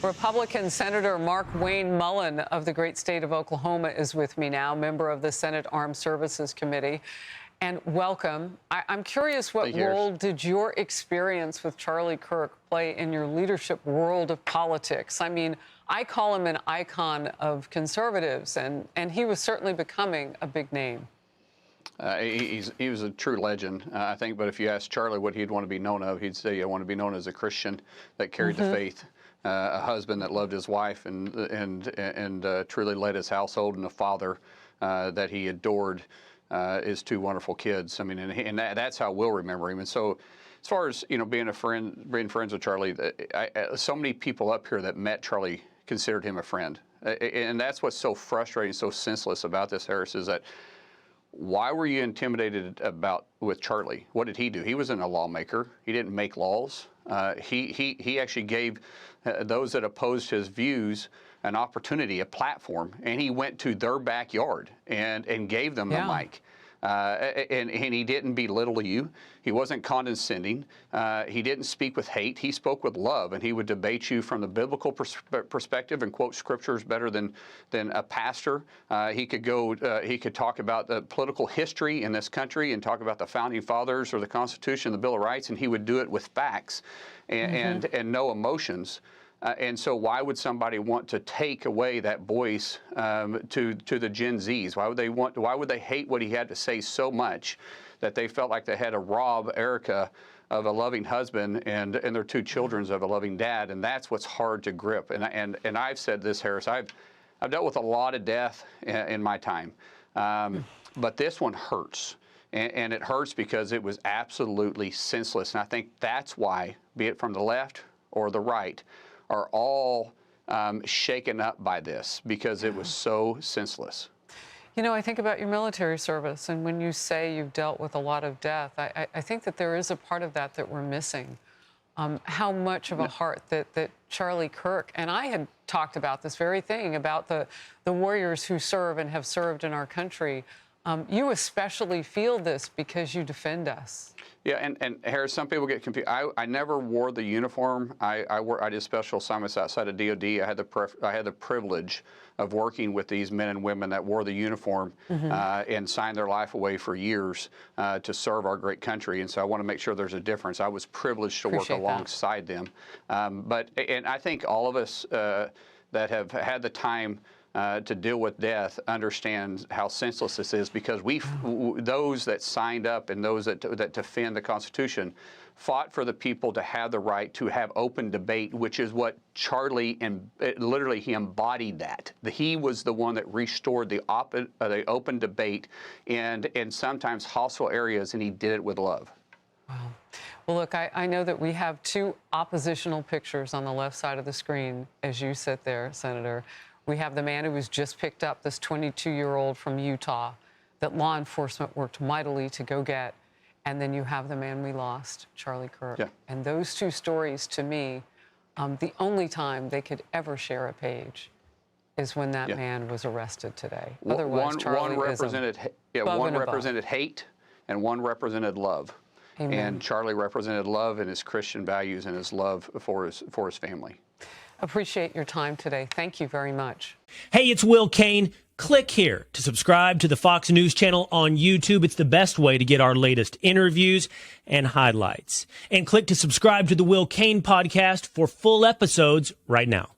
Republican Senator Mark Wayne Mullen of the great state of Oklahoma is with me now, member of the Senate Armed Services Committee. And welcome. I'm curious, what role did your experience with Charlie Kirk play in your leadership world of politics? I mean, I call him an icon of conservatives, and he was certainly becoming a big name. He was a true legend, I think. But if you ask Charlie what he'd want to be known of, he'd say, "I want to be known as a Christian that carried the faith, a husband that loved his wife and truly led his household, and a father that he adored his two wonderful kids." I mean, and that's how we'll remember him. And so, as far as being friends with Charlie, so many people up here that met Charlie considered him a friend, and that's what's so frustrating, so senseless about this, Harris, is that. Why were you intimidated with Charlie? What did he do? He wasn't a lawmaker. He didn't make laws. He actually gave those that opposed his views an opportunity, a platform, and he went to their backyard and gave them the mic. And he didn't belittle you. He wasn't condescending. He didn't speak with hate. He spoke with love, and he would debate you from the biblical perspective and quote scriptures better than a pastor. He could talk about the political history in this country and talk about the founding fathers or the Constitution, the Bill of Rights, and he would do it with facts and no emotions. And so why would somebody want to take away that voice to the Gen Zs? Why would they hate what he had to say so much that they felt like they had to rob Erica of a loving husband and their two children of a loving dad? And that's what's hard to grip. And I've said this, Harris, I've dealt with a lot of death in my time. But this one hurts. And it hurts because it was absolutely senseless. And I think that's why, be it from the left or the right, are all shaken up by this, because it was so senseless. I think about your military service, and when you say you've dealt with a lot of death, I think that there is a part of that we're missing. How much of a heart that Charlie Kirk, and I had talked about this very thing, about the warriors who serve and have served in our country. You especially feel this because you defend us. Yeah, and Harris, some people get confused. I never wore the uniform. I did special assignments outside of DOD. I had the privilege of working with these men and women that wore the uniform and signed their life away for years to serve our great country. And so I want to make sure there's a difference. I was privileged to work alongside them. And I think all of us that have had the time to deal with death understand how senseless this is, because those that signed up and those that defend the Constitution fought for the people to have the right to have open debate, which is what Charlie, and literally he embodied that. He was the one that restored the open debate and sometimes hostile areas, and he did it with love. Wow. Well, look, I know that we have two oppositional pictures on the left side of the screen as you sit there, Senator. We have the man who was just picked up, this 22-year-old from Utah, that law enforcement worked mightily to go get. And then you have the man we lost, Charlie Kirk. Yeah. And those two stories, to me, the only time they could ever share a page is when that man was arrested today. Otherwise, Charlie one represented hate, and one represented love. Amen. And Charlie represented love and his Christian values and his love for his family. Appreciate your time today. Thank you very much. Hey, it's Will Cain. Click here to subscribe to the Fox News channel on YouTube. It's the best way to get our latest interviews and highlights. And click to subscribe to the Will Cain podcast for full episodes right now.